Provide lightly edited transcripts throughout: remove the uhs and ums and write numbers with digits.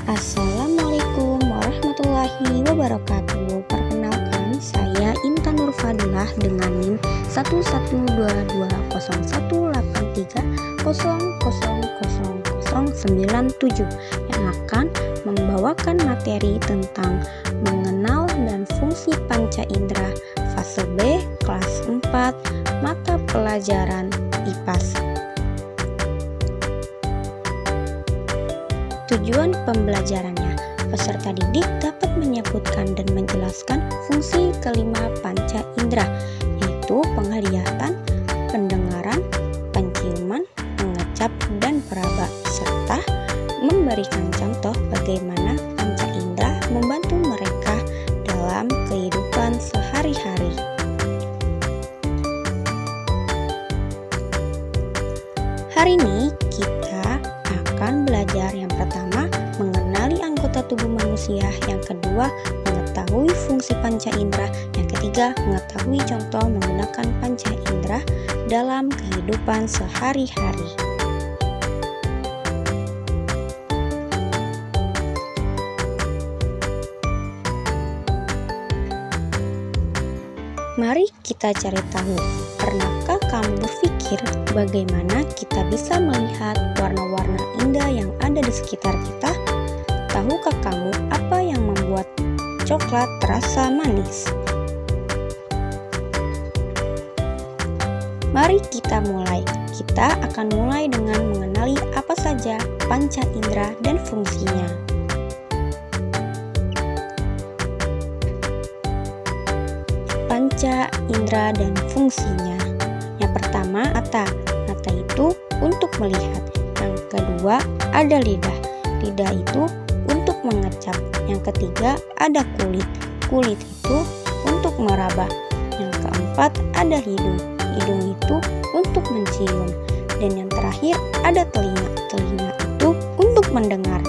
Assalamualaikum warahmatullahi wabarakatuh. Perkenalkan, saya Intan Nurfadilah dengan NIM 1122183000097 yang akan membawakan materi tentang mengenal dan fungsi panca indera fase B kelas 4 mata pelajaran IPAS. Tujuan pembelajarannya, peserta didik dapat menyebutkan dan menjelaskan fungsi kelima panca indera, yaitu penglihatan, pendengaran, penciuman, mengecap, dan peraba, serta memberikan contoh bagaimana panca indera membantu mereka dalam kehidupan sehari-hari. Hari ini kita akan belajar yang pertama mengenali anggota tubuh manusia, yang kedua mengetahui fungsi panca indera, yang ketiga mengetahui contoh menggunakan panca indera dalam kehidupan sehari-hari. Mari kita cari tahu, pernahkah kamu berpikir bagaimana kita bisa melihat warna-warna indah yang ada di sekitar kita? Tahukah kamu apa yang membuat coklat terasa manis? Mari kita mulai. Kita akan mulai dengan mengenali apa saja panca indera dan fungsinya. Panca indera dan fungsinya. Yang pertama, mata. Mata itu untuk melihat. Yang kedua, ada lidah. Lidah itu untuk mengecap. Yang ketiga, ada kulit. Kulit itu untuk meraba. Yang keempat, ada hidung. Hidung itu untuk mencium. Dan yang terakhir, ada telinga. Telinga itu untuk mendengar.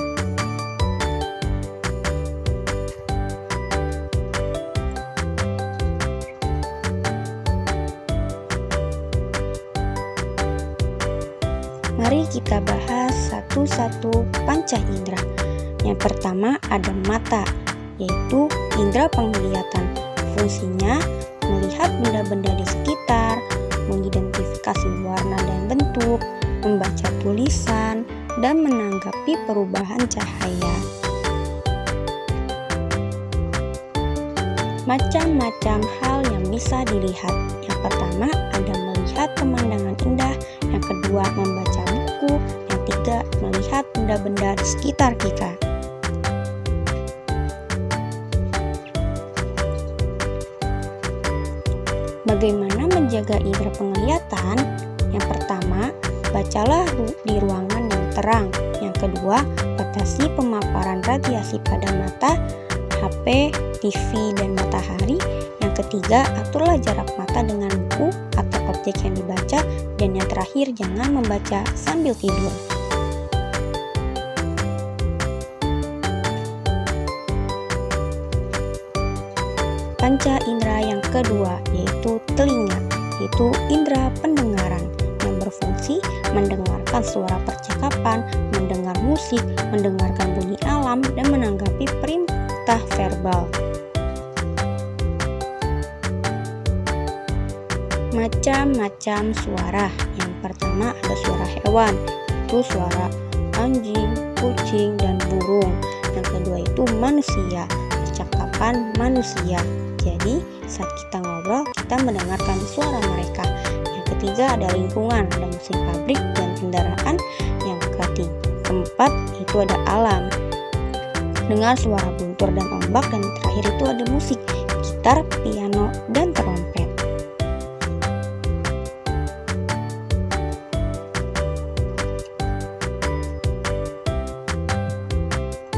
Mari kita bahas satu-satu panca indera. Yang pertama ada mata, yaitu indera penglihatan. Fungsinya melihat benda-benda di sekitar, mengidentifikasi warna dan bentuk, membaca tulisan, dan menanggapi perubahan cahaya. Macam-macam hal yang bisa dilihat. Yang pertama ada melihat pemandangan indah, yang kedua membaca buku, yang ketiga melihat benda-benda di sekitar kita. Bagaimana menjaga indera penglihatan? Yang pertama, bacalah di ruangan yang terang. Yang kedua, batasi pemaparan radiasi pada mata, HP, TV, dan matahari. Yang ketiga, aturlah jarak mata dengan buku atau objek yang dibaca. Dan yang terakhir, jangan membaca sambil tidur. Panca indera yang kedua yaitu telinga, yaitu indera pendengaran yang berfungsi mendengarkan suara percakapan, mendengar musik, mendengarkan bunyi alam, dan menanggapi perintah verbal. Macam-macam suara. Yang pertama ada suara hewan, itu suara anjing, kucing, dan burung. Yang kedua itu manusia, percakapan manusia. Jadi saat kita ngobrol, kita mendengarkan suara mereka. Yang ketiga ada lingkungan, ada mesin pabrik dan kendaraan. Yang keempat itu ada alam, dengar suara guntur dan ombak. Dan terakhir itu ada musik, gitar, piano, dan trompet.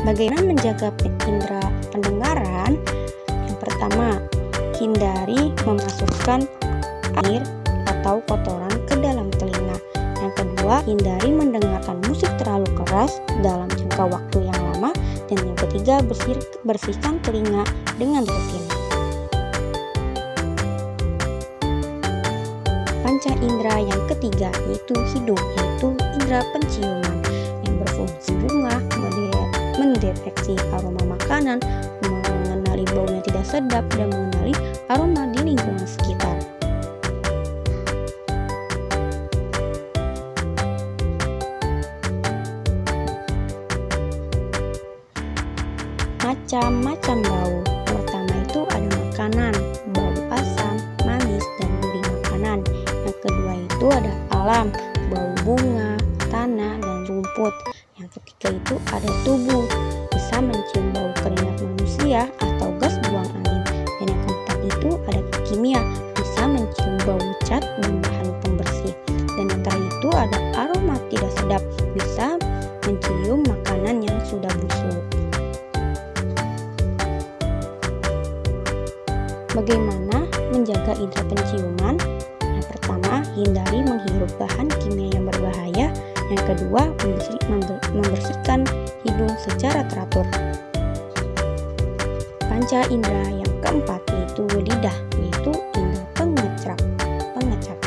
Bagaimana menjaga indera pendengaran? Yang pertama, hindari memasukkan air atau kotoran ke dalam telinga. Yang kedua, hindari mendengarkan musik terlalu keras dalam jangka waktu yang lama. Dan yang ketiga, bersihkan telinga dengan rutin. Panca indera yang ketiga yaitu hidung, yaitu indera penciuman yang berfungsi bunga, mendeteksi aroma makanan, mengenali baunya tidak sedap, dan mengenali aroma di lingkungan sekitar. Macam-macam bau. Pertama itu ada makanan, bau asam, manis, dan gurih makanan. Yang kedua itu ada alam, bau bunga, tanah, dan rumput. Yang ketiga itu ada tubuh, bisa mencium bau keringat manusia atau gas buang angin. Dan yang keempat itu ada kimia, bisa mencium bau cat dan bahan pembersih. Dan yang terakhir itu ada aroma tidak sedap, bisa mencium makanan yang sudah busuk. Bagaimana menjaga indera penciuman? Yang pertama, hindari menghirup bahan kimia yang berbahaya. Yang kedua, membersihkan hidung secara teratur. Panca indera yang keempat yaitu lidah, yaitu indera pengecap,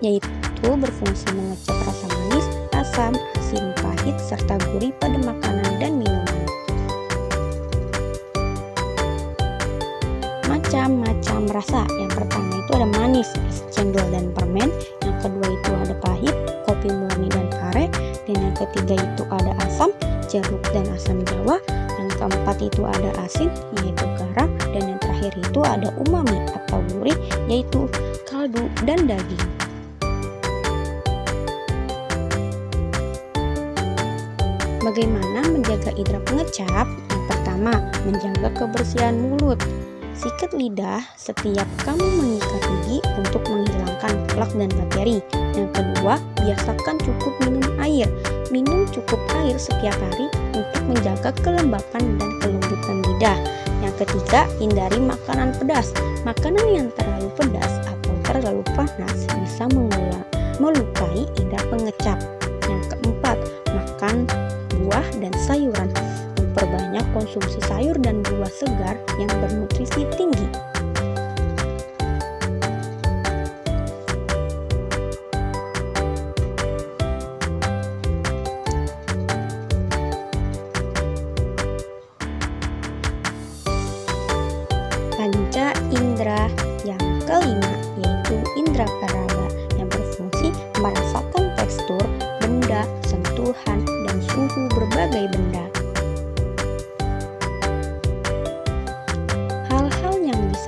yaitu berfungsi mengecap rasa manis, asam, asin, pahit, serta gurih pada makanan dan minuman. Macam-macam rasa. Yang pertama itu ada manis, es cendol dan permen. Yang kedua itu ada pahit, kopi murni dan pare. Dan yang ketiga itu ada asam, jeruk dan asam jawa. Yang keempat itu ada asin, yaitu garam. Dan yang terakhir itu ada umami atau gurih, yaitu kaldu dan daging. Bagaimana menjaga indera pengecap? Yang pertama, menjaga kebersihan mulut. Sikat lidah setiap kamu menyikat gigi untuk menghilangkan plak dan bakteri. Yang kedua, biasakan cukup minum air. Minum cukup air setiap hari untuk menjaga kelembapan dan kelembutan lidah. Yang ketiga, hindari makanan pedas. Makanan yang terlalu pedas atau terlalu panas bisa melukai indera pengecap. Yang keempat, makan buah dan sayuran. Perbanyak konsumsi sayur dan buah segar yang bernutrisi tinggi. Panca indera yang kelima yaitu indera peraba yang berfungsi merasakan tekstur, benda, sentuhan, dan suhu berbagai benda.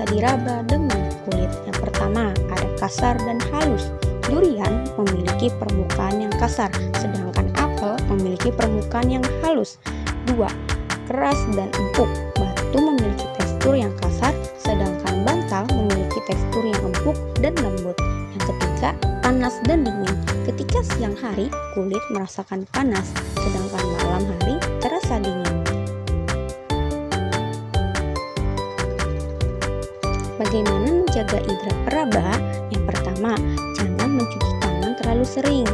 Bisa diraba dengan kulit. Yang pertama, ada kasar dan halus. Durian memiliki permukaan yang kasar, sedangkan apel memiliki permukaan yang halus. 2. Keras dan empuk. Batu memiliki tekstur yang kasar, sedangkan bantal memiliki tekstur yang empuk dan lembut. Yang ketiga, panas dan dingin. Ketika siang hari, kulit merasakan panas, sedangkan malam hari terasa dingin. Bagaimana menjaga indera peraba? Yang pertama, jangan mencuci tangan terlalu sering.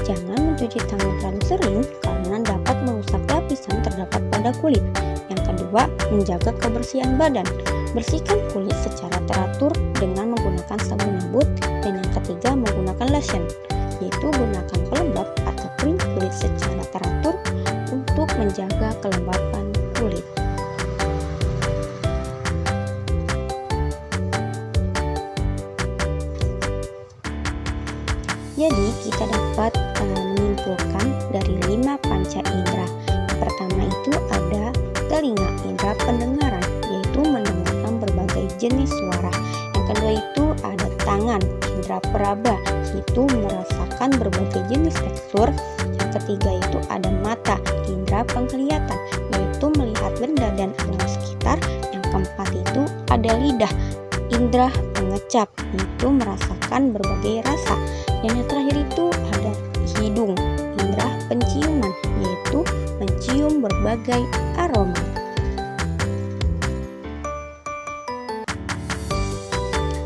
Jangan mencuci tangan terlalu sering karena dapat merusak lapisan terdapat pada kulit. Yang kedua, menjaga kebersihan badan. Bersihkan kulit secara teratur dengan menggunakan sabun lembut. Dan yang ketiga, menggunakan lotion, yaitu gunakan pelembab atau krim kulit secara teratur untuk menjaga kelembapan kulit. Jadi kita dapat menyimpulkan dari 5 panca indera. Yang pertama itu ada telinga, indera pendengaran, yaitu mendengarkan berbagai jenis suara. Yang kedua itu ada tangan, indera peraba, yaitu merasakan berbagai jenis tekstur. Yang ketiga itu ada mata, indera penglihatan, yaitu melihat benda dan alam sekitar. Yang keempat itu ada lidah, indera pengecap, yaitu merasakan berbagai rasa. Dan yang terakhir itu ada hidung, indera penciuman, yaitu mencium berbagai aroma.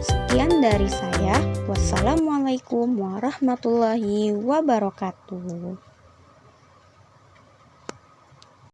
Sekian dari saya. Wassalamualaikum warahmatullahi wabarakatuh.